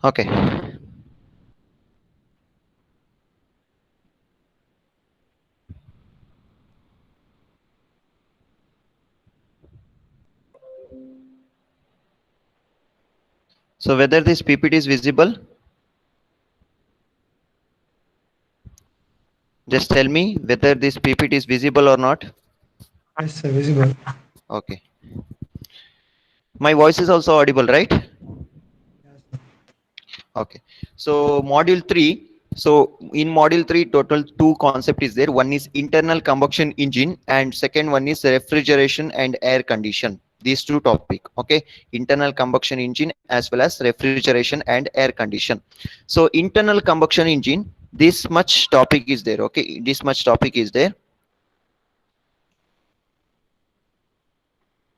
Okay. So whether this PPT is visible, just tell me whether this PPT is visible or not. Yes, sir, visible. Okay. My voice is also audible, right? Yes, sir. Okay. So module 3. So in module 3, total two concept is there. One is internal combustion engine and second one is refrigeration and air condition. These two topic. Okay. Internal combustion engine as well as refrigeration and air condition. So internal combustion engine, this much topic is there. Okay. This much topic is there.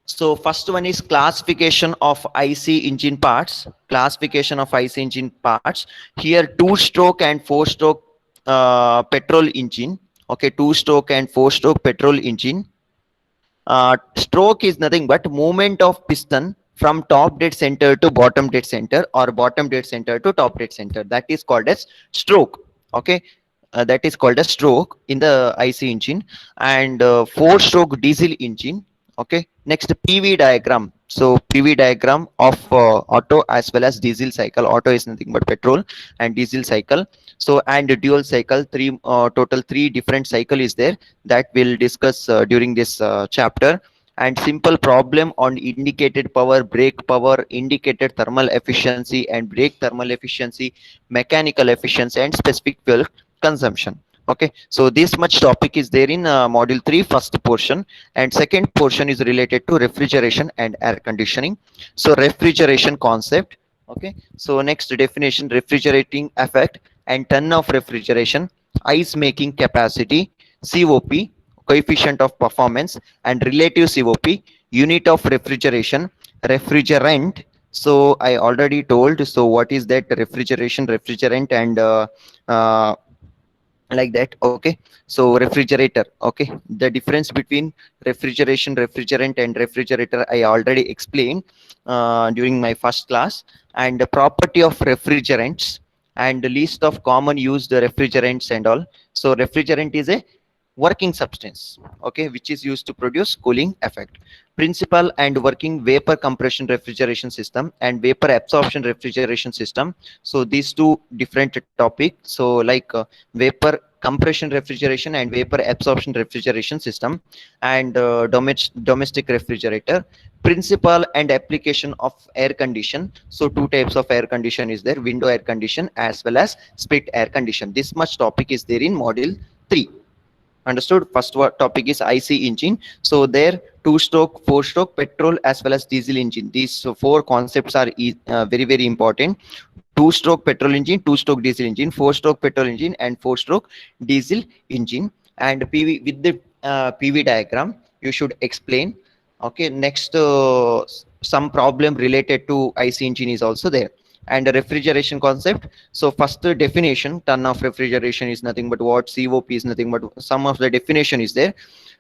So first one is classification of IC engine parts. Classification of IC engine parts. Here two-stroke and four-stroke petrol engine. Okay, two-stroke and four-stroke petrol engine. Stroke is nothing but movement of piston from top dead center to bottom dead center or bottom dead center to top dead center. That is called as stroke. Okay, that is called as stroke in the IC engine. And four-stroke diesel engine. Okay, next PV diagram. So PV diagram of auto as well as diesel cycle. Auto is nothing but petrol and diesel cycle. So and dual cycle, total three different cycle is there that we'll discuss during this chapter. And simple problem on indicated power, brake power, indicated thermal efficiency and brake thermal efficiency, mechanical efficiency and specific fuel consumption. Okay, so this much topic is there in module 3 first portion, and second portion is related to refrigeration and air conditioning. So refrigeration concept. Okay, so next definition: refrigerating effect and ton of refrigeration, ice making capacity, COP, coefficient of performance, and relative COP, unit of refrigeration, refrigerant. So I already told. So what is that? Refrigeration, refrigerant, and like that. Okay, so refrigerator. Okay, the difference between refrigeration, refrigerant, and refrigerator I already explained during my first class. And the property of refrigerants and the list of common used refrigerants and all. So refrigerant is a working substance, okay, which is used to produce cooling effect. Principal and working vapor compression refrigeration system and vapor absorption refrigeration system. So these two different topics. So like vapor compression refrigeration and vapor absorption refrigeration system, and domestic refrigerator. Principle and application of air condition. So two types of air condition is there: window air condition as well as split air condition. This much topic is there in module 3. Understood? First topic is IC engine. So there two-stroke, four-stroke petrol as well as diesel engine. These four concepts are very important. Two-stroke petrol engine, two-stroke diesel engine, four-stroke petrol engine, and four-stroke diesel engine. And PV with the PV diagram you should explain. Okay, next some problem related to IC engine is also there. And the refrigeration concept. So first definition: ton of refrigeration is nothing but what, COP is nothing but some of the definition is there.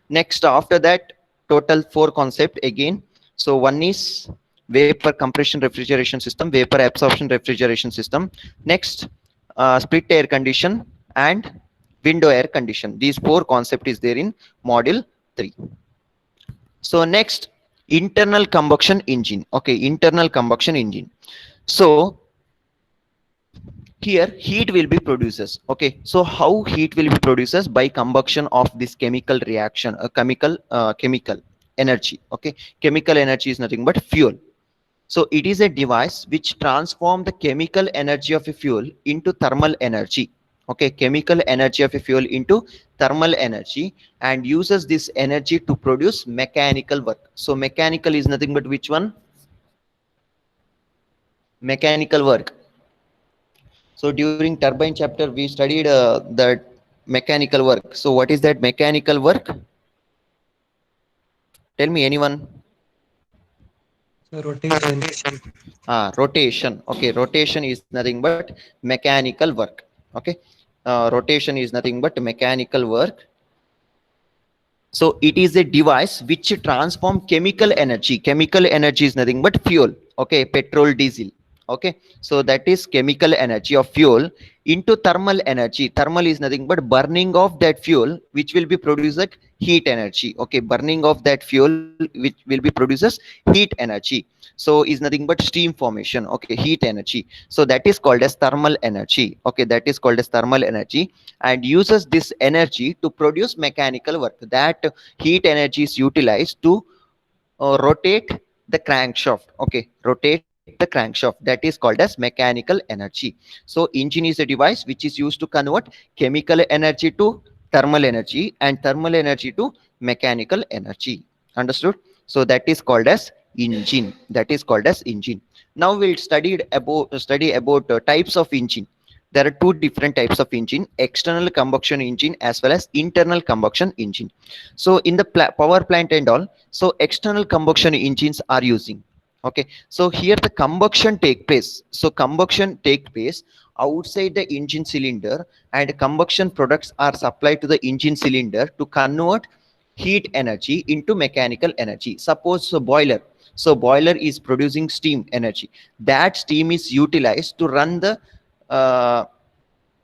Next after that, total four concept again. So one is vapor compression refrigeration system, vapor absorption refrigeration system. Next split air condition and window air condition. These four concept is there in module 3. So next, internal combustion engine. Okay, internal combustion engine. So here heat will be produces. Okay, so how heat will be produces? By combustion of this chemical reaction, a chemical energy. Okay, chemical energy is nothing but fuel. So it is a device which transform the chemical energy of a fuel into thermal energy. Okay, chemical energy of a fuel into thermal energy, and uses this energy to produce mechanical work. So mechanical is nothing but which one? Mechanical work. So during turbine chapter, we studied that mechanical work. So what is that mechanical work? Tell me, anyone? So rotation. Rotation. Okay, rotation is nothing but mechanical work. Okay, rotation is nothing but mechanical work. So it is a device which transform chemical energy. Chemical energy is nothing but fuel. Okay, petrol, diesel. Okay, so that is chemical energy of fuel into thermal energy. Thermal is nothing but burning of that fuel, which will be produced like heat energy. Okay, burning of that fuel which will be produces heat energy. So is nothing but steam formation. Okay, heat energy. So that is called as thermal energy. Okay, that is called as thermal energy, and uses this energy to produce mechanical work. That heat energy is utilized to rotate the crankshaft. Okay, rotate the crankshaft. That is called as mechanical energy. So engine is a device which is used to convert chemical energy to thermal energy and thermal energy to mechanical energy. Understood? So that is called as engine. That is called as engine. Now we'll study about types of engine. There are two different types of engine: external combustion engine as well as internal combustion engine. So in the power plant and all, so external combustion engines are using. Okay, so here the combustion take place. So combustion take place outside the engine cylinder, and combustion products are supplied to the engine cylinder to convert heat energy into mechanical energy. Suppose a boiler. So boiler is producing steam energy. That steam is utilized to run the uh,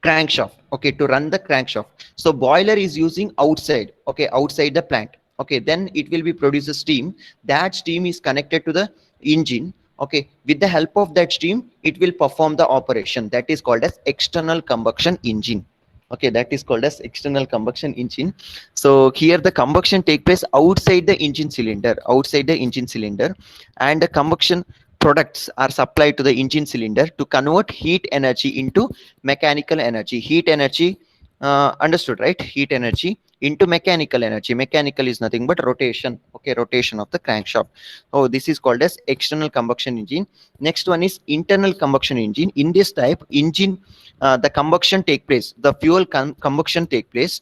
crankshaft. Okay, to run the crankshaft. So boiler is using outside. Okay, outside the plant. Okay, then it will be produce a steam. That steam is connected to the engine. Okay, with the help of that steam it will perform the operation. That is called as external combustion engine. Okay, that is called as external combustion engine. So here the combustion take place outside the engine cylinder, outside the engine cylinder, and the combustion products are supplied to the engine cylinder to convert heat energy into mechanical energy. Heat energy, understood, right? Heat energy into mechanical energy. Mechanical is nothing but rotation. Okay, rotation of the crankshaft. Oh, this is called as external combustion engine. Next one is internal combustion engine. In this type engine, the combustion take place, the fuel combustion take place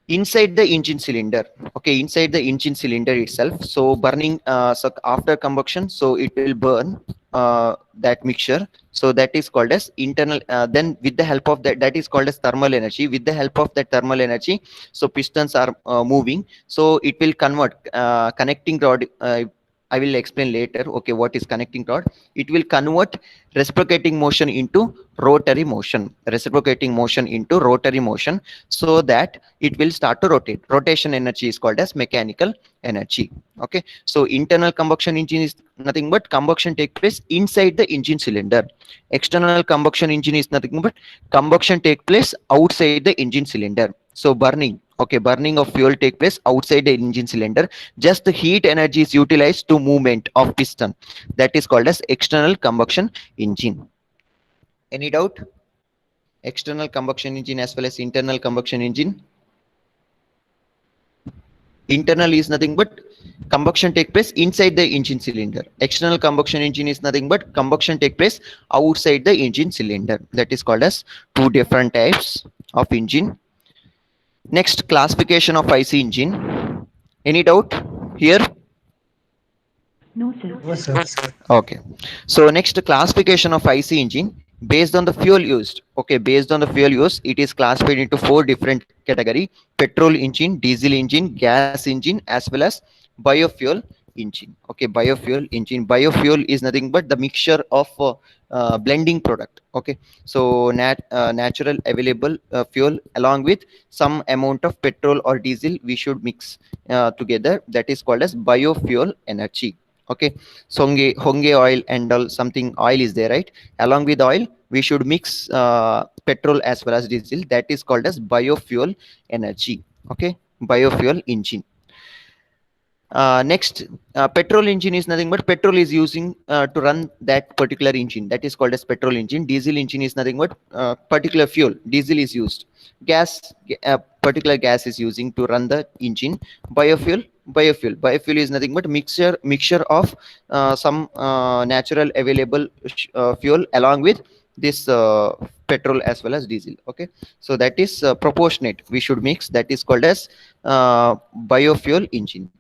inside the engine cylinder. Okay, inside the engine cylinder itself. So burning, so after combustion, so it will burn that mixture. So that is called as internal. Then with the help of that, that is called as thermal energy. With the help of that thermal energy, so pistons are moving, so it will convert connecting rod. I will explain later. Okay, what is connecting rod? It will convert reciprocating motion into rotary motion. Reciprocating motion into rotary motion, so that it will start to rotate. Rotation energy is called as mechanical energy. Okay, so internal combustion engine is nothing but combustion take place inside the engine cylinder. External combustion engine is nothing but combustion take place outside the engine cylinder. So burning, okay, burning of fuel take place outside the engine cylinder. Just the heat energy is utilized to movement of piston. That is called as external combustion engine. Any doubt? External combustion engine as well as internal combustion engine. Internal is nothing but combustion take place inside the engine cylinder. External combustion engine is nothing but combustion take place outside the engine cylinder. That is called as two different types of engine. Next, classification of IC engine. Any doubt here? No, sir. No, sir. Okay, so next, classification of IC engine based on the fuel used. Okay, based on the fuel use, it is classified into four different category: petrol engine, diesel engine, gas engine, as well as biofuel engine. Okay, biofuel engine. Biofuel is nothing but the mixture of blending product. Okay, so natural available fuel along with some amount of petrol or diesel we should mix together. That is called as biofuel energy. Okay, honge oil and all, something oil is there, right? Along with oil we should mix petrol as well as diesel. That is called as biofuel energy. Okay, biofuel engine. Next, petrol engine is nothing but petrol is using to run that particular engine. That is called as petrol engine. Diesel engine is nothing but particular fuel. Diesel is used. Gas, particular gas is using to run the engine. Biofuel is nothing but mixture of some natural available fuel along with this petrol as well as diesel. Okay, so that is proportionate. We should mix. That is called as biofuel engine.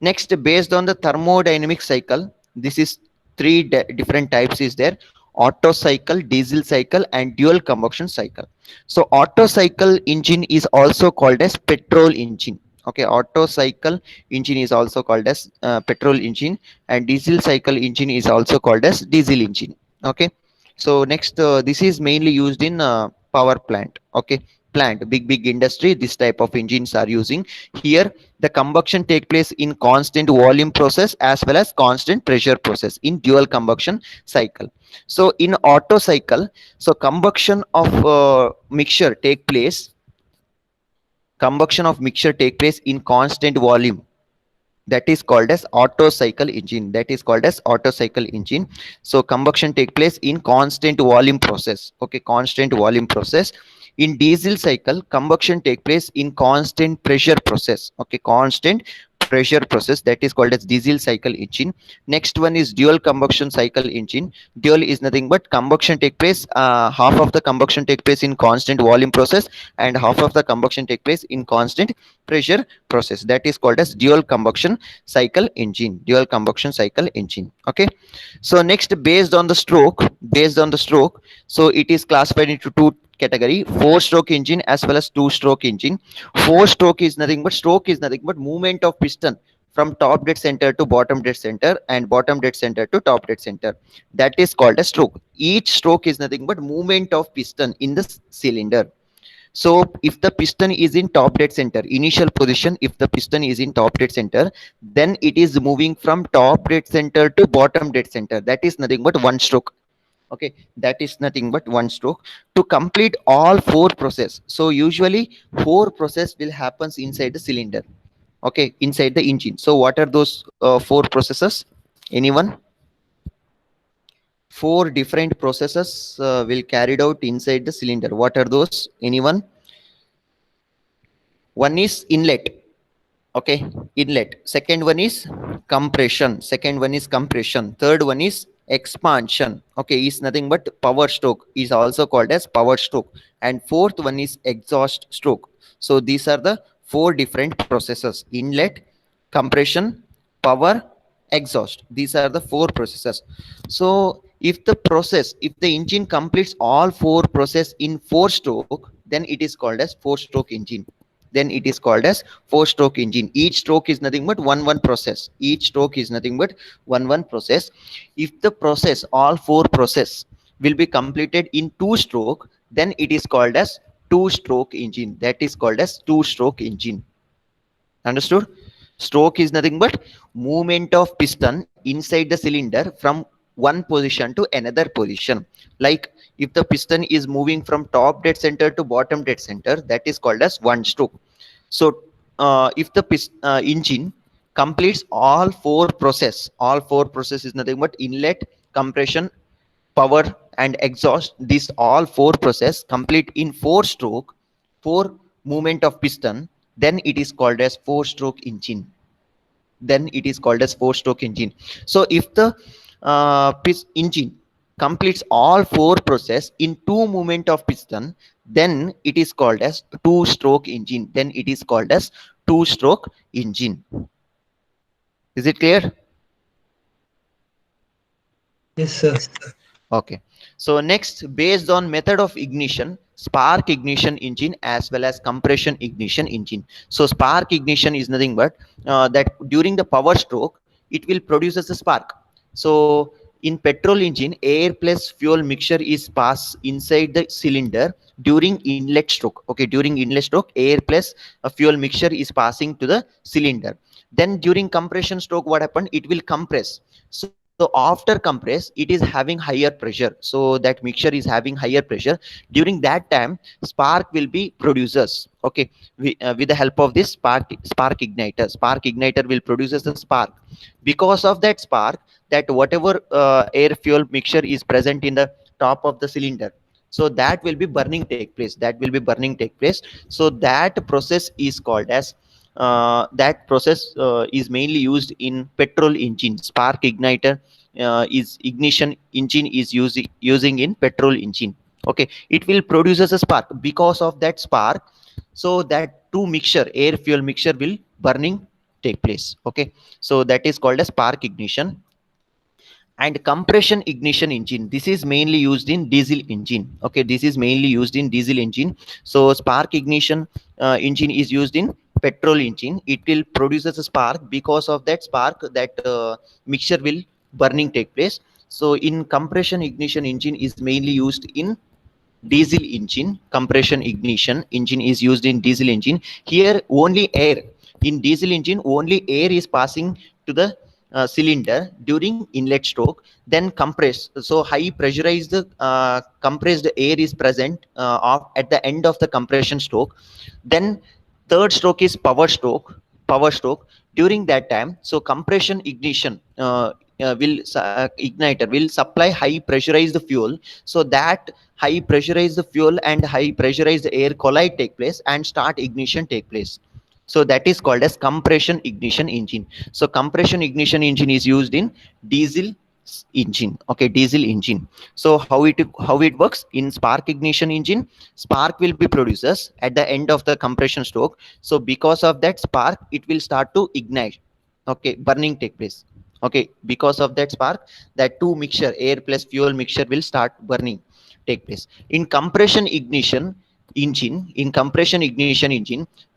Next, based on the thermodynamic cycle, this is three different types is there: Otto cycle, diesel cycle, and dual combustion cycle. So Otto cycle engine is also called as petrol engine. Okay, Otto cycle engine is also called as petrol engine, and diesel cycle engine is also called as diesel engine. Okay, so next, this is mainly used in power plant. Okay, plant, big industry, this type of engines are using. Here the combustion take place in constant volume process as well as constant pressure process in dual combustion cycle. So in Otto cycle, so combustion of mixture take place in constant volume, that is called as Otto cycle engine. That is called as Otto cycle engine. So combustion take place in constant volume process. Okay, constant volume process. In diesel cycle, combustion take place in constant pressure process. Okay, constant pressure process, that is called as diesel cycle engine. Next one is dual combustion cycle engine. Dual is nothing but combustion take place, half of the combustion take place in constant volume process and half of the combustion take place in constant pressure process. That is called as dual combustion cycle engine. Dual combustion cycle engine. Okay, so next, based on the stroke, so it is classified into two category: four stroke engine as well as two stroke engine. Four stroke is nothing but movement of piston from top dead center to bottom dead center and bottom dead center to top dead center. That is called a stroke. Each stroke is nothing but movement of piston in the cylinder. So if the piston is in top dead center, initial position, if the piston is in top dead center, then it is moving from top dead center to bottom dead center. That is nothing but one stroke. Okay, that is nothing but one stroke. To complete all four process, so usually four process will happens inside the cylinder. Okay, inside the engine. So what are those four processes? Anyone? Four different processes will carried out inside the cylinder. What are those? Anyone? One is inlet. Okay, inlet. Second one is compression. Third one is expansion. Okay, is nothing but power stroke, is also called as power stroke. And fourth one is exhaust stroke. So these are the four different processes: inlet, compression, power, exhaust. These are the four processes. So if the engine completes all four process in four stroke, then it is called as four stroke engine. Then it is called as four stroke engine. Each stroke is nothing but one process. If the process, all four process will be completed in two stroke, then it is called as two stroke engine. That is called as two stroke engine. Understood? Stroke is nothing but movement of piston inside the cylinder from one position to another position. Like if the piston is moving from top dead center to bottom dead center, that is called as one stroke. So if the engine completes all four process is nothing but inlet, compression, power and exhaust. These all four process complete in four movement of piston, then it is called as four stroke engine. So if the engine completes all four process in two movement of piston, then it is called as two stroke engine. Is it clear? Yes, sir. Okay, so next, based on method of ignition, spark ignition engine as well as compression ignition engine. So spark ignition is nothing but that during the power stroke it will produce as a spark. So in petrol engine, air plus fuel mixture is passed inside the cylinder during inlet stroke. Okay, during inlet stroke, air plus a fuel mixture is passing to the cylinder. Then during compression stroke, what happened? It will compress. So after compress, it is having higher pressure. So that mixture is having higher pressure. During that time, spark will be producers. Okay, with the help of this spark igniter. Spark igniter will produces the spark. Because of that spark, that whatever air fuel mixture is present in the top of the cylinder, so that will be burning take place. So that process is called as is mainly used in petrol engine. Spark igniter is ignition engine is using in petrol engine. Okay, it will produces a spark. Because of that spark, so that two mixture, air fuel mixture, will burning take place. Okay, so that is called as spark ignition. And compression ignition engine, this is mainly used in diesel engine. Okay, this is mainly used in diesel engine. So spark ignition engine is used in petrol engine, it will produces a spark. Because of that spark, that mixture will burning take place. So in compression ignition engine is mainly used in diesel engine. Compression ignition engine is used in diesel engine. Here only air, in diesel engine only air is passing to the cylinder during inlet stroke, then compress. So high pressurized compressed air is present at the end of the compression stroke. Then third stroke is power stroke. During that time, so compression ignition igniter will supply high pressurized fuel, so that high pressurized fuel and high pressurized air collide take place and start ignition take place. So that is called as compression ignition engine. So compression ignition engine is used in diesel engine. Okay, diesel engine. So how it works in spark ignition engine, spark will be produced at the end of the compression stroke. So because of that spark, it will start to ignite. Okay, burning take place. Okay, because of that spark, that two mixture, air plus fuel mixture, will start burning take place. In compression ignition engine,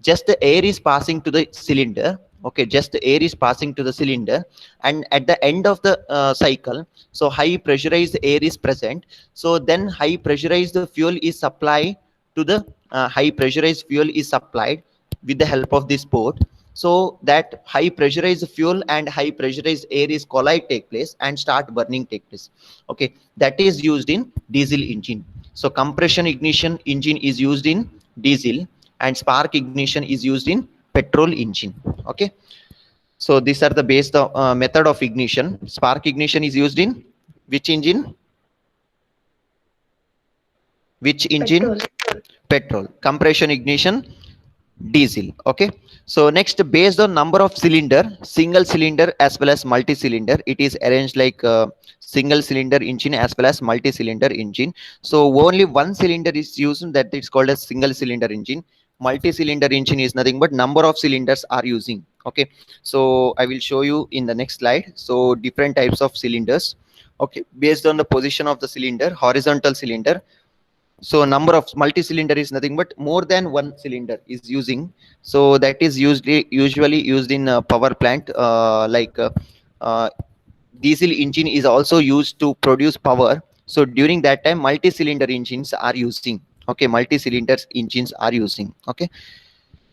just the air is passing to the cylinder. Okay, just the air is passing to the cylinder, and at the end of the cycle, so high pressurized air is present. So then high pressurized fuel is supplied to the high pressurized fuel is supplied with the help of this port. So that high pressurized fuel and high pressurized air is collide take place and start burning take place. Okay, that is used in diesel engine. So compression ignition engine is used in diesel, and spark ignition is used in petrol engine. Okay, so these are the base method of ignition. Spark ignition is used in which engine? Which engine? Petrol. Compression ignition, diesel. Okay, so next, based on number of cylinder, single cylinder as well as multi-cylinder, it is arranged like single cylinder engine as well as multi-cylinder engine. So only one cylinder is used, that is called as single cylinder engine. Multi-cylinder engine is nothing but number of cylinders are using. Okay, so I will show you in the next slide. So different types of cylinders. Okay, based on the position of the cylinder, horizontal cylinder. So number of multi-cylinder is nothing but more than one cylinder is using. So that is usually used in power plant, uh, diesel engine is also used to produce power. So during that time, multi-cylinder engines are using. Okay, multi-cylinder engines are using. Okay,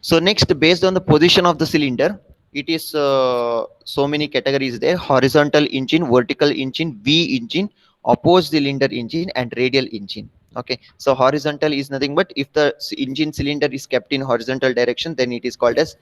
so next, based on the position of the cylinder, it is so many categories there: horizontal engine, vertical engine, V engine, opposed cylinder engine, and radial engine. Okay, so horizontal is nothing but if the engine cylinder is kept in horizontal direction, then it is called as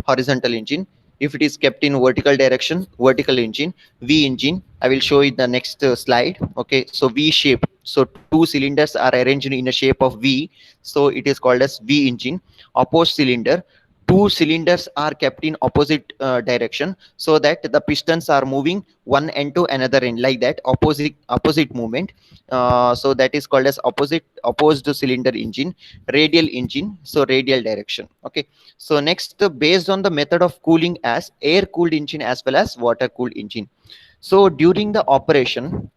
horizontal engine. If it is kept in vertical direction, vertical engine. V engine, I will show you the next slide. Okay, so V shape. So two cylinders are arranged in a shape of V. So it is called as V engine. Opposed cylinder, two cylinders are kept in opposite direction, so that the pistons are moving one end to another end, like that, opposite movement. So that is called as opposed cylinder engine. Radial engine, so radial direction. Okay, so next, based on the method of cooling, as air cooled engine as well as water cooled engine. So during the operation,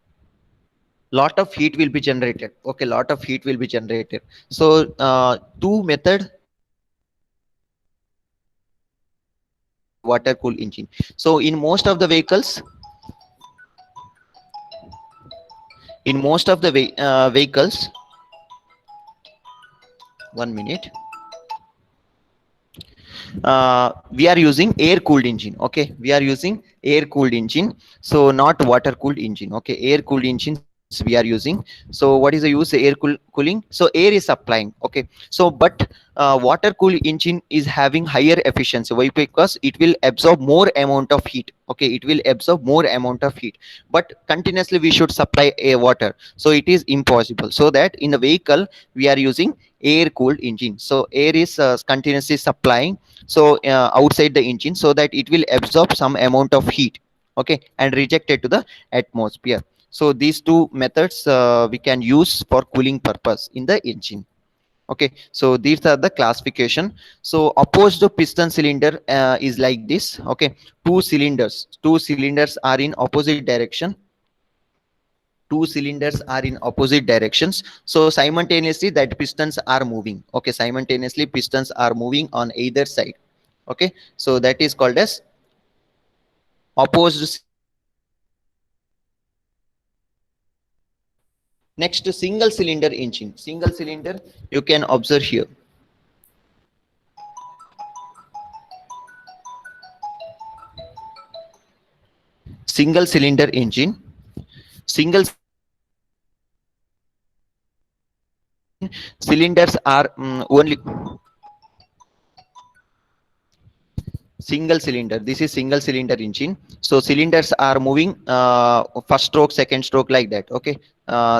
lot of heat will be generated. Okay, lot of heat will be generated. So two method, water cool engine. So in most of the vehicles, vehicles, 1 minute, we are using air cooled engine. Okay, we are using air cooled engine, so not water cooled engine. Okay, air cooled engines we are using. So what is the use? Cooling. So air is supplying. Okay, so but water cooled engine is having higher efficiency. Why? Because it will absorb more amount of heat. Okay, it will absorb more amount of heat, but continuously we should supply air water, so it is impossible. So that in the vehicle we are using air cooled engine. So air is continuously supplying, so outside the engine, so that it will absorb some amount of heat. Okay, and reject it to the atmosphere. So these two methods we can use for cooling purpose in the engine. Okay, so these are the classification. So opposed piston cylinder is like this. Okay, two cylinders are in opposite direction. Two cylinders are in opposite directions, so simultaneously that pistons are moving. Okay, simultaneously pistons are moving on either side. Okay, so that is called as opposed. Next, single cylinder engine. Single cylinder, you can observe here. Single cylinder engine. Single cylinders are only single cylinder. This is single cylinder engine. So cylinders are moving first stroke, second stroke, like that. Okay,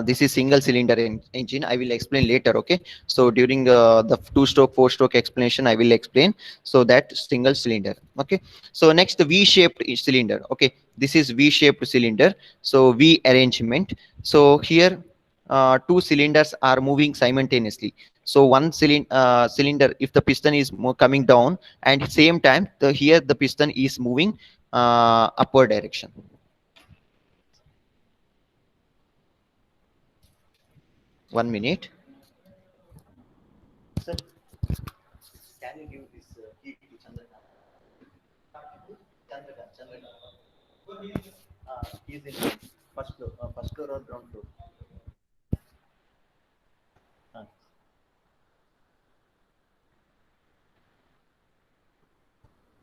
this is single cylinder engine. I will explain later. Okay, so during the two stroke, four stroke explanation, I will explain. So that single cylinder. Okay, so next, V shaped cylinder. Okay, this is V shaped cylinder. So V arrangement. So here two cylinders are moving simultaneously. So one cylinder, if the piston is coming down, and same time here the piston is moving upward direction. One minute. Sir, can you give this key to Chandrakant? Chandrakant. He's in first floor or ground floor.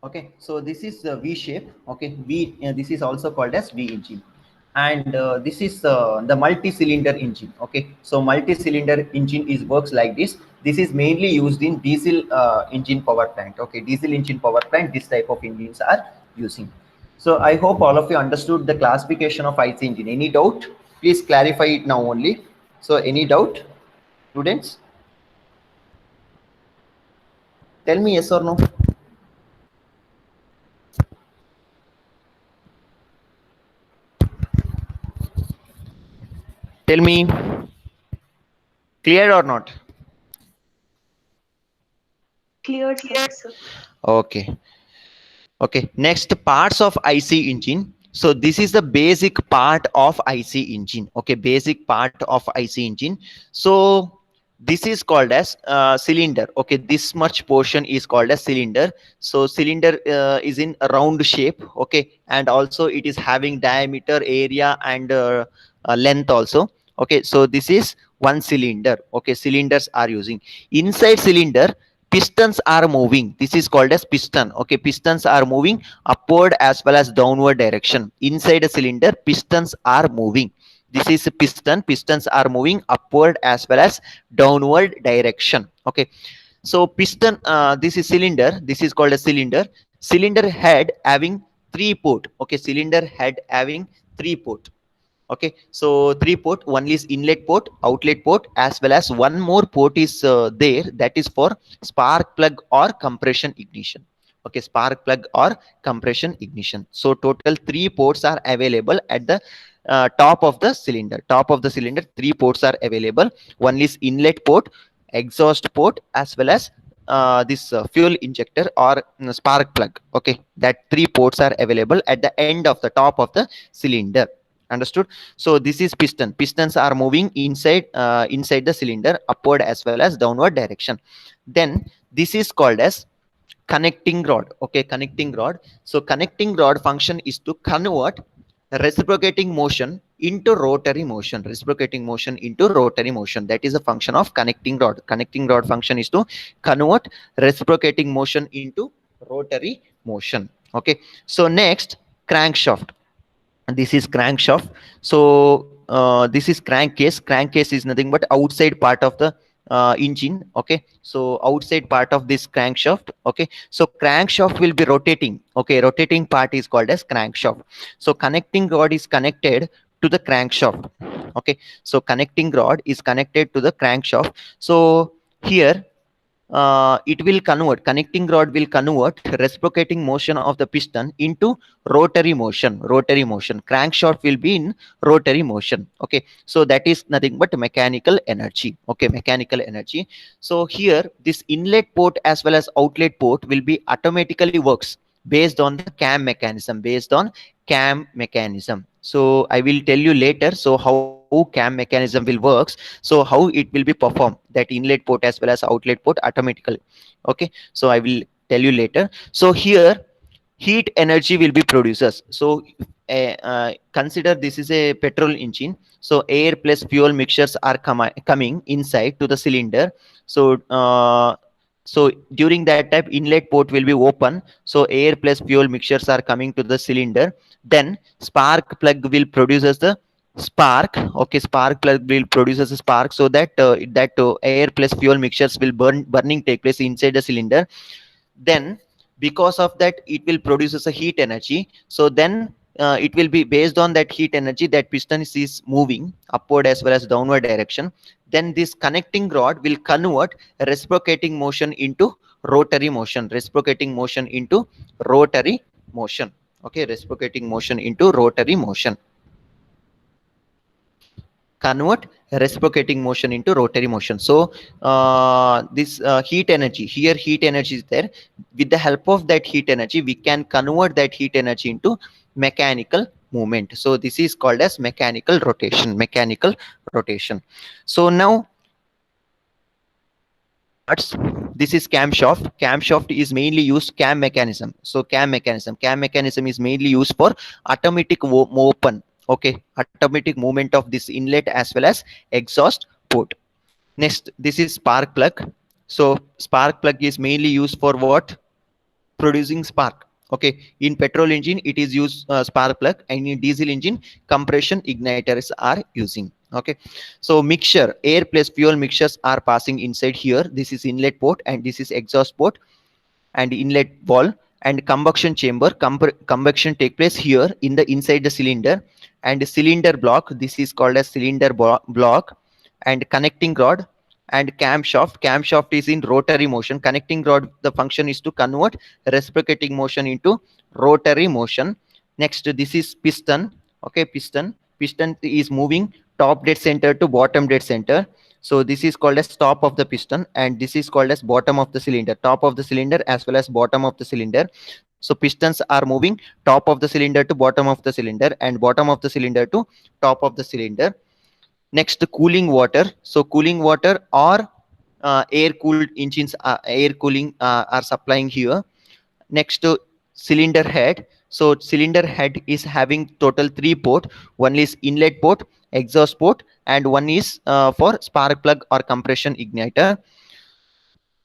Okay, so this is the V shape. Okay, V, this is also called as V engine, and this is the multi-cylinder engine. Okay, so multi-cylinder engine is works like this. This is mainly used in diesel engine power plant. Okay, diesel engine power plant, this type of engines are using. So I hope all of you understood the classification of IC engine. Any doubt? Please clarify it now only. So any doubt, students? Tell me yes or no. Tell me, clear or not? Cleared, sir. Okay. Okay, next, parts of IC engine. So this is the basic part of IC engine. Okay, basic part of IC engine. So this is called as cylinder. Okay, this much portion is called as cylinder. So cylinder is in a round shape. Okay, and also it is having diameter, area, and length also. Okay, so this is one cylinder. Okay, cylinders are using inside cylinder. Pistons are moving. This is called as piston. Okay, pistons are moving upward as well as downward direction. Inside a cylinder, pistons are moving. This is a piston. Pistons are moving upward as well as downward direction. Okay, so piston, this is cylinder. This is called a cylinder. Cylinder head having three port. Okay, cylinder head having three port. Okay, so three port. One is inlet port, outlet port, as well as one more port is there, that is for spark plug or compression ignition. Okay, spark plug or compression ignition. So total three ports are available at the top of the cylinder. Top of the cylinder, three ports are available. One is inlet port, exhaust port, as well as this fuel injector or spark plug. Okay, that three ports are available at the end of the top of the cylinder. Understood? So this is piston. Pistons are moving inside the cylinder, upward as well as downward direction. Then this is called as connecting rod. Okay, connecting rod. So connecting rod function is to convert reciprocating motion into rotary motion. Reciprocating motion into rotary motion, that is a function of connecting rod. Connecting rod function is to convert reciprocating motion into rotary motion. Okay, so next, crankshaft. This is crankshaft. So this is crankcase. Crankcase is nothing but outside part of the engine. Okay, so outside part of this crankshaft. Okay, so crankshaft will be rotating. Okay, rotating part is called as crankshaft. So connecting rod is connected to the crankshaft. Okay, so connecting rod is connected to the crankshaft. So here it will convert, connecting rod will convert reciprocating motion of the piston into rotary motion. Rotary motion, crankshaft will be in rotary motion. Okay, so that is nothing but mechanical energy. Okay, mechanical energy. So here this inlet port as well as outlet port will be automatically works based on the cam mechanism. Based on cam mechanism. So I will tell you later, so how cam mechanism will works, so how it will be performed, that inlet port as well as outlet port automatically. Okay, so I will tell you later. So here heat energy will be produced. So consider this is a petrol engine. So air plus fuel mixtures are coming inside to the cylinder. So so during that time inlet port will be open, so air plus fuel mixtures are coming to the cylinder. Then spark plug will produces the spark. Okay, spark plug will produces a spark, so that air plus fuel mixtures will burning take place inside the cylinder. Then because of that it will produces a heat energy. So then it will be based on that heat energy that piston is moving upward as well as downward direction. Then this connecting rod will convert reciprocating motion into rotary motion, reciprocating motion into rotary motion. Okay, reciprocating motion into rotary motion, convert reciprocating motion into rotary motion. So this heat energy, here heat energy is there. With the help of that heat energy we can convert that heat energy into mechanical movement. So this is called as mechanical rotation, mechanical rotation. So now parts, this is camshaft. Camshaft is mainly used cam mechanism. So cam mechanism is mainly used for automatic open, okay, automatic movement of this inlet as well as exhaust port. Next, this is spark plug. So spark plug is mainly used for what? Producing spark. Okay, in petrol engine it is used spark plug, and in diesel engine compression igniters are using. Okay, so mixture, air plus fuel mixtures are passing inside here. This is inlet port and this is exhaust port and inlet valve. And combustion chamber, combustion take place here in the inside the cylinder. And cylinder block, this is called as cylinder block. And connecting rod and camshaft is in rotary motion. Connecting rod, the function is to convert reciprocating motion into rotary motion. Next, this is piston. Okay, piston is moving top dead center to bottom dead center. So this is called as top of the piston, and this is called as bottom of the cylinder, top of the cylinder as well as bottom of the cylinder. So pistons are moving top of the cylinder to bottom of the cylinder and bottom of the cylinder to top of the cylinder. Next, cooling water. So cooling water or air cooled engines, air cooling are supplying here. Next to cylinder head. So cylinder head is having total 3 port. One is inlet port, exhaust port, and one is for spark plug or compression igniter.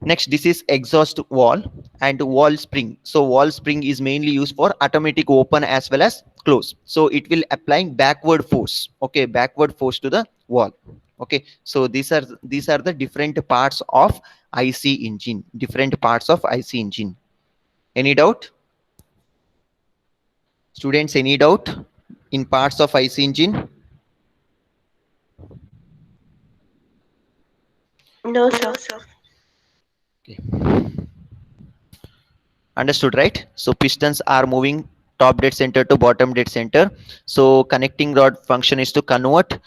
Next, this is exhaust wall and wall spring. So wall spring is mainly used for automatic open as well as close. So it will applying backward force. Okay, backward force to the wall. Okay, so these are the different parts of IC engine. Different parts of IC engine. Any doubt? Students, any doubt in parts of IC engine? No, sir. Okay. Understood, right? So pistons are moving top dead center to bottom dead center. So connecting rod function is to convert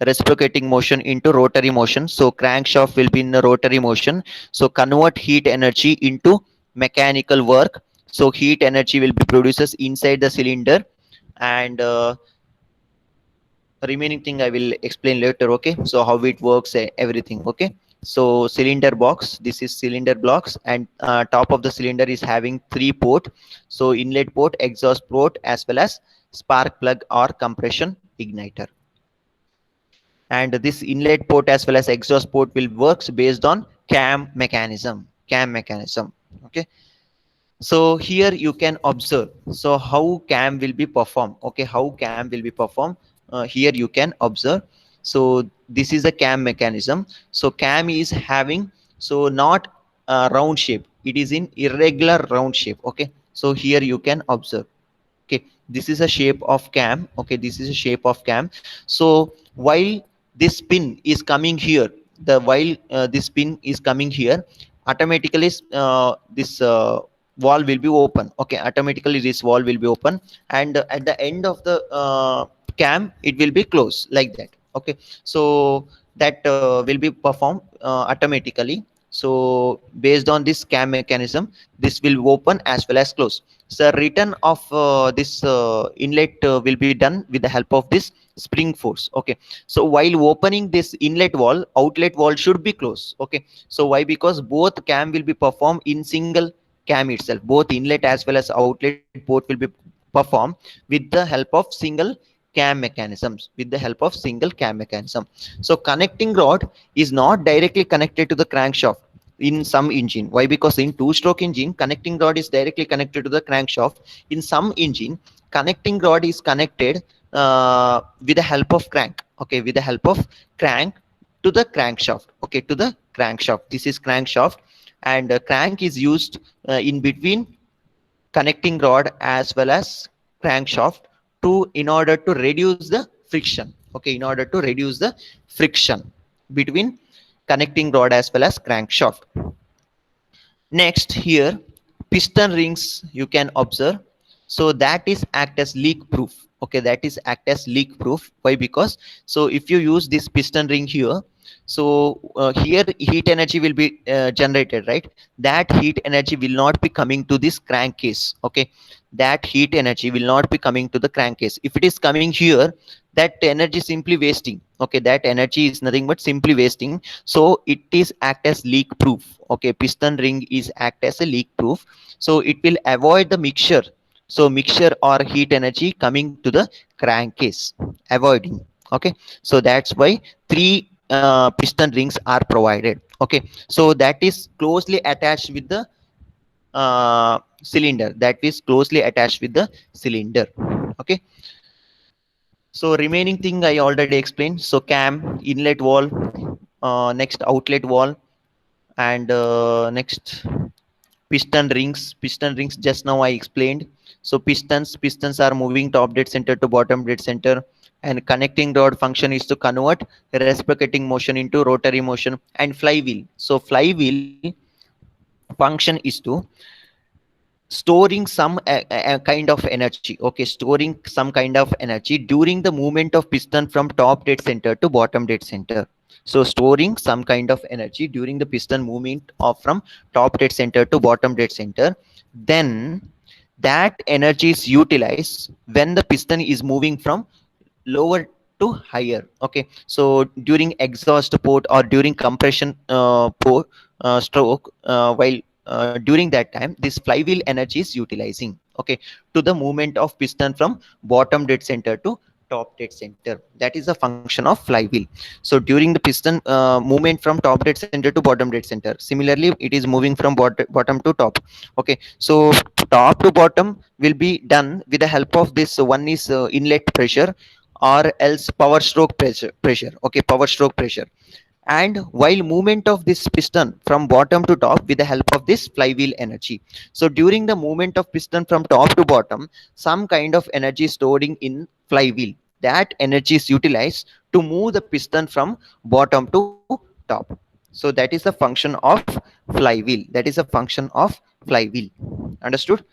reciprocating motion into rotary motion. So crankshaft will be in the rotary motion. So convert heat energy into mechanical work. So heat energy will be produced inside the cylinder, and remaining thing I will explain later. Okay, so how it works, everything. Okay, so cylinder box, this is cylinder blocks, and top of the cylinder is having 3 port. So inlet port, exhaust port, as well as spark plug or compression igniter. And this inlet port as well as exhaust port will works based on cam mechanism. Okay, so here you can observe, so how cam will be performed. Okay, how cam will be performed, here you can observe. So this is a cam mechanism. So cam is having, so not round shape, it is in irregular round shape. Okay, so here you can observe. Okay, this is a shape of cam. Okay, this is a shape of cam. So while this pin is coming here, this pin is coming here, automatically this wall will be open. Okay, automatically this wall will be open, and at the end of the cam it will be closed like that. Okay, so that will be performed automatically. So based on this cam mechanism, this will open as well as close. So return of this inlet will be done with the help of this spring force. Okay, so while opening this inlet wall, outlet wall should be closed. Okay, so why? Because both cam will be performed in single cam itself. Both inlet as well as outlet both will be performed with the help of single cam mechanisms, with the help of single cam mechanism. So connecting rod is not directly connected to the crankshaft in some engine. Why? Because in two-stroke engine, connecting rod is directly connected to the crankshaft. In some engine, connecting rod is connected with the help of crank. Okay, with the help of crank to the crankshaft. Okay, to the crankshaft. This is crankshaft, and crank is used in between connecting rod as well as crankshaft to in order to reduce the friction. Okay, in order to reduce the friction between connecting rod as well as crankshaft. Next here, piston rings you can observe. So that is act as leak proof. Okay, that is act as leak proof. Why? Because so if you use this piston ring here, so here heat energy will be generated, right? That heat energy will not be coming to this crankcase. Okay, that heat energy will not be coming to the crankcase. If it is coming here, that energy simply wasting. Okay, that energy is nothing but simply wasting. So it is act as leak proof. Okay, piston ring is act as a leak proof, so it will avoid the mixture. So mixture or heat energy coming to the crankcase, avoiding. Okay, so that's why three piston rings are provided. Okay, so that is closely attached with the cylinder, that is closely attached with the cylinder. Okay, so remaining thing I already explained. So cam, inlet wall, next outlet wall, and next piston rings just now I explained. So pistons are moving top dead center to bottom dead center, and connecting rod function is to convert reciprocating motion into rotary motion. And flywheel, so flywheel function is to storing some a kind of energy. Okay, storing some kind of energy during the movement of piston from top dead center to bottom dead center. So storing some kind of energy during the piston movement of from top dead center to bottom dead center, then that energy is utilized when the piston is moving from lower to higher. Okay, so during exhaust port or during compression port stroke, while during that time this flywheel energy is utilizing. Okay, to the movement of piston from bottom dead center to top dead center. That is the function of flywheel. So during the piston movement from top dead center to bottom dead center, similarly it is moving from bottom to top. Okay, so top to bottom will be done with the help of this. One is inlet pressure, or else power stroke pressure. Okay, power stroke pressure. And while movement of this piston from bottom to top with the help of this flywheel energy. So during the movement of piston from top to bottom, some kind of energy storing in flywheel, that energy is utilized to move the piston from bottom to top. So that is the function of flywheel. That is a function of flywheel. Understood?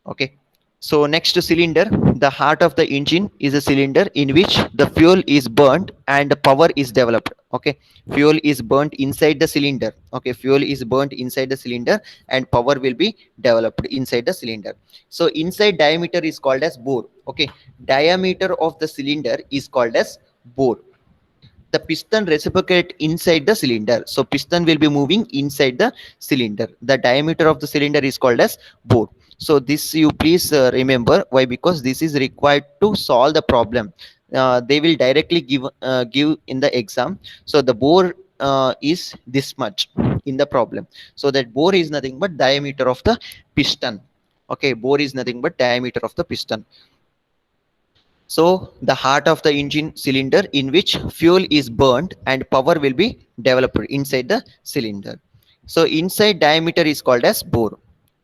Okay, so next to cylinder, the heart of the engine is a cylinder in which the fuel is burnt and power is developed. Okay, fuel is burnt inside the cylinder. Okay, fuel is burnt inside the cylinder and power will be developed inside the cylinder. So inside diameter is called as bore. Okay, diameter of the cylinder is called as bore. The piston reciprocate inside the cylinder, so piston will be moving inside the cylinder. The diameter of the cylinder is called as bore. So this you please remember. Why? Because this is required to solve the problem. They will directly give in the exam. So the bore is this much in the problem. So that bore is nothing but diameter of the piston. Okay, bore is nothing but diameter of the piston. So the heart of the engine cylinder in which fuel is burnt and power will be developed inside the cylinder. So inside diameter is called as bore.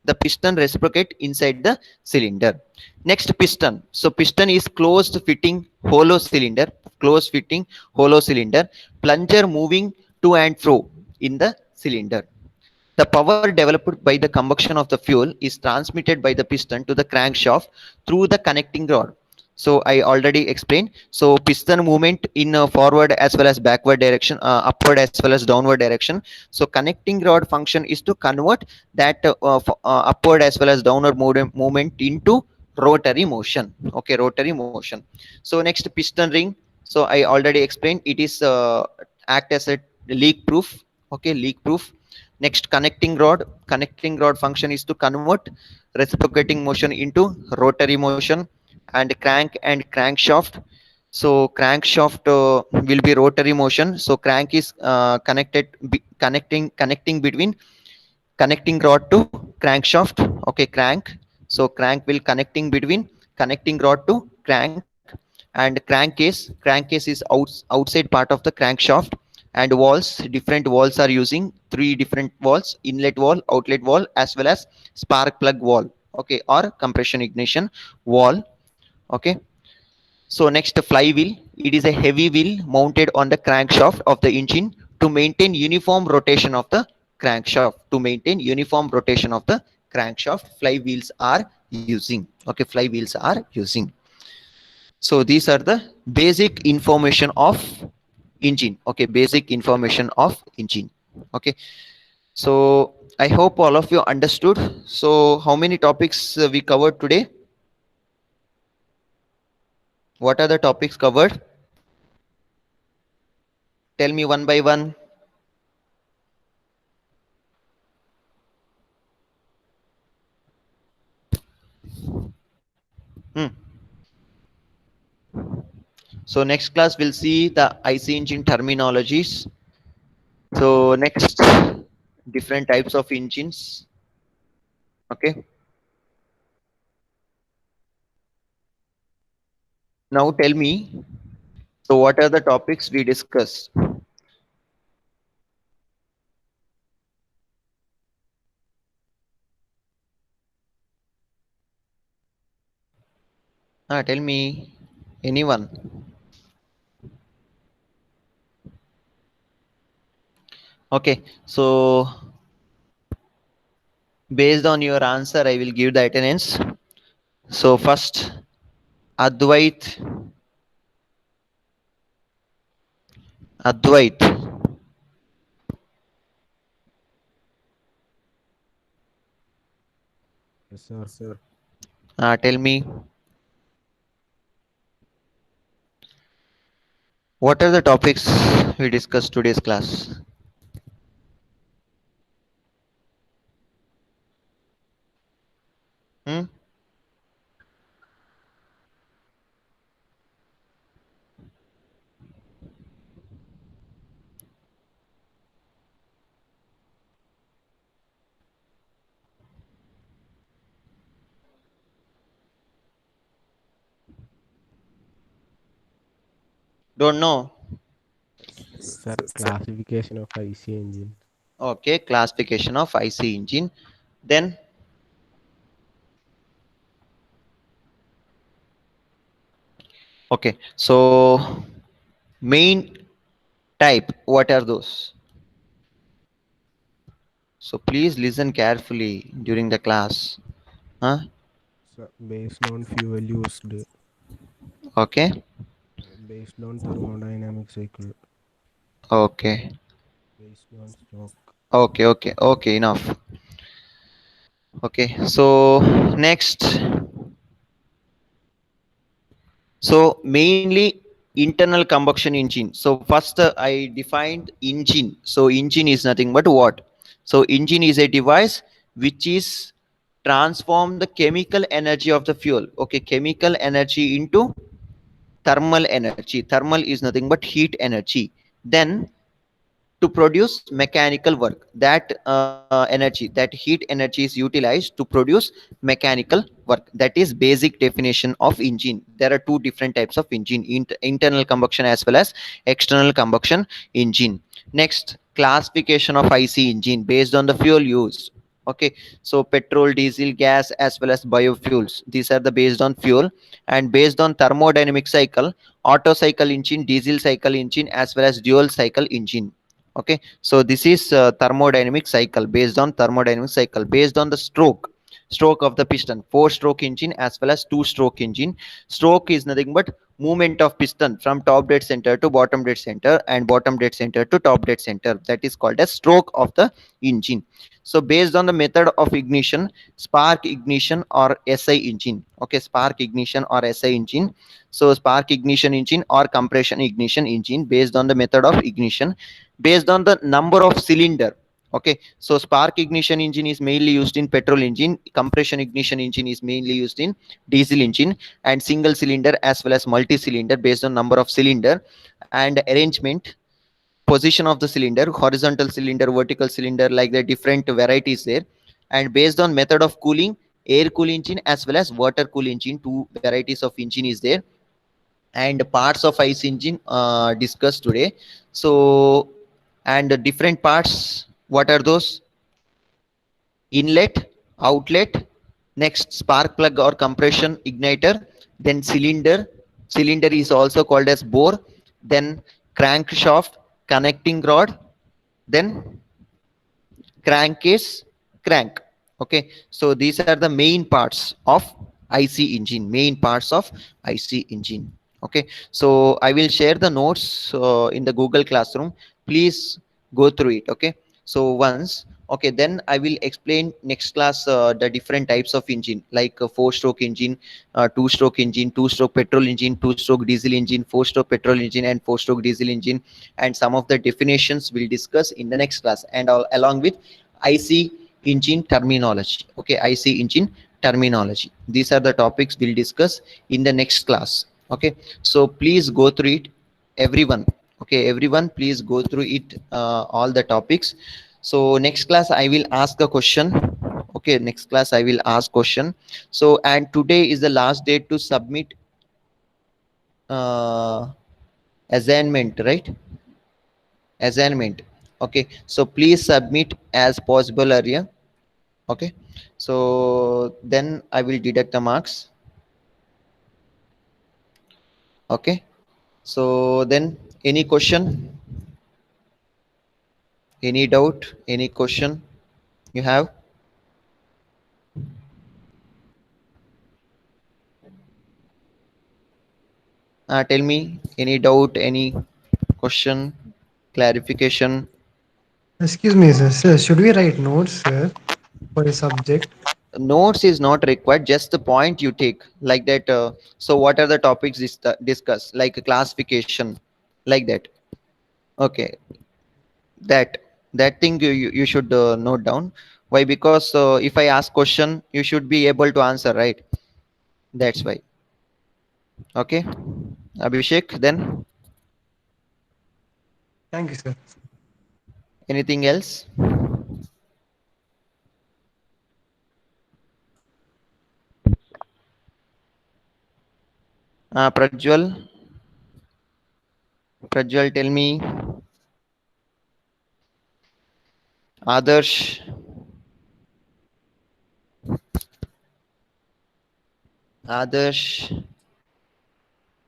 The piston reciprocate inside the cylinder. Next, piston. So piston is closed fitting hollow cylinder, closed fitting hollow cylinder, plunger moving to and fro in the cylinder. The power developed by the combustion of the fuel is transmitted by the piston to the crankshaft through the connecting rod. So I already explained. So piston movement in forward as well as backward direction, upward as well as downward direction. So connecting rod function is to convert that upward as well as downward movement into rotary motion. Okay, rotary motion. So next, piston ring. So I already explained, it is act as a leak proof. Okay, leak proof. Next, connecting rod function is to convert reciprocating motion into rotary motion. And crank and crankshaft, so crankshaft will be rotary motion. So crank is connecting between connecting rod to crankshaft. Okay, crank. So crank will connecting between connecting rod to crank. And crankcase is outside part of the crankshaft. And walls, different walls are using three different walls: inlet wall, outlet wall, as well as spark plug wall, okay, or compression ignition wall. Okay. So next, the flywheel. It is a heavy wheel mounted on the crankshaft of the engine to maintain uniform rotation of the crankshaft. To maintain uniform rotation of the crankshaft, flywheels are using. Okay, flywheels are using. So these are the basic information of engine. Okay, basic information of engine. Okay. So I hope all of you understood. So how many topics we covered today? What are the topics covered? Tell me one by one. Hmm. So next class we'll see the IC engine terminologies. So next, different types of engines. Okay. Now tell me, so what are the topics we discussed? Tell me, anyone? Okay, so based on your answer, I will give the attendance. So first, Advait. Advait. Yes, sir. Tell me, what are the topics we discussed today's class? Hmm? Don't know. Sir, classification of IC engine. Okay, classification of IC engine. Then okay, so main type, what are those? So please listen carefully during the class. Huh? Sir, based on fuel used, Okay. based on thermodynamic cycle, Okay. based on stock. Okay, enough. Okay, so next, so mainly internal combustion engine. So first I defined engine. So engine is nothing but what? So engine is a device which is transform the chemical energy of the fuel. Okay, chemical energy into thermal energy. Thermal is nothing but heat energy. Then to produce mechanical work, that energy, that heat energy is utilized to produce mechanical work. That is basic definition of engine. There are two different types of engine: internal combustion as well as external combustion engine. Next, classification of IC engine based on the fuel used. Okay, so petrol, diesel, gas, as well as biofuels, these are the based on fuel. And based on thermodynamic cycle, Otto cycle engine, diesel cycle engine, as well as dual cycle engine. Okay, so this is thermodynamic cycle. Based on thermodynamic cycle, based on the stroke of the piston, 4-stroke engine as well as 2-stroke engine. Stroke is nothing but movement of piston from top dead center to bottom dead center, and bottom dead center to top dead center. That is called as stroke of the engine. So based on the method of ignition, spark ignition or SI engine. Okay, spark ignition or SI engine. So spark ignition engine or compression ignition engine, based on the method of ignition. Based on the number of cylinder, Okay, so spark ignition engine is mainly used in petrol engine, compression ignition engine is mainly used in diesel engine, and single cylinder as well as multi cylinder based on number of cylinder and arrangement, position of the cylinder, horizontal cylinder, vertical cylinder, like the different varieties there. And based on method of cooling, air cool engine as well as water cool engine, two varieties of engine is there. And parts of ICE engine discussed today. So, and the different parts, what are those? Inlet, outlet, next spark plug or compression igniter, then cylinder is also called as bore, then crankshaft, connecting rod, then crankcase, crank. Okay, so these are the main parts of IC engine, main parts of IC engine. Okay, so I will share the notes in the Google Classroom. Please go through it. Okay, so once, okay, then I will explain next class the different types of engine, like a 4-stroke engine, 2-stroke engine, 2-stroke petrol engine, 2-stroke diesel engine, 4-stroke petrol engine, and 4-stroke diesel engine, and some of the definitions we'll discuss in the next class, and along with IC engine terminology. Okay, IC engine terminology. These are the topics we'll discuss in the next class. Okay, so please go through it, everyone. Okay, everyone, please go through it, all the topics. So next class I will ask a question. Okay, next class I will ask question. So, and today is the last date to submit assignment, right? Assignment. Okay, so please submit as possible earlier. Okay, so then I will deduct the marks. Okay, so then any question, any doubt, any question you have? Tell me any doubt, any question, clarification. Excuse me, sir. Sir, should we write notes, sir, for a subject? Notes is not required, just the point you take, like that. So what are the topics discussed, like classification, like that. Okay, that that thing you should note down. Why? Because if I ask question, you should be able to answer, right? That's why. Okay, Abhishek, then Thank you, sir. anything else? Prajwal, tell me. Adarsh, Adarsh,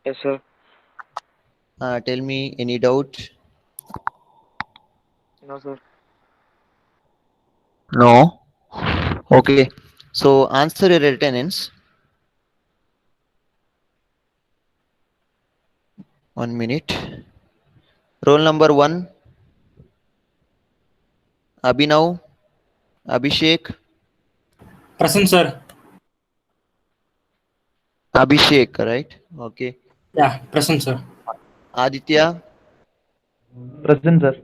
Yes, sir. tell me any doubt? No, sir. No. Okay, so answer your attendance. 1 minute. Roll number 1, Abhinav, Abhishek, Present, sir. Abhishek, right? Okay. Yeah, present, sir. Aditya. Present, sir.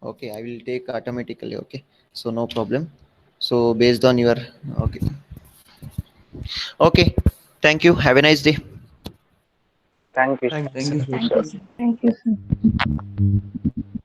Okay, I will take automatically. Okay, so no problem. So based on your, okay. Okay, thank you. Have a nice day. Thank you. Thank you, Thank you, sir. sir. Thank you, sir. Thank you, sir.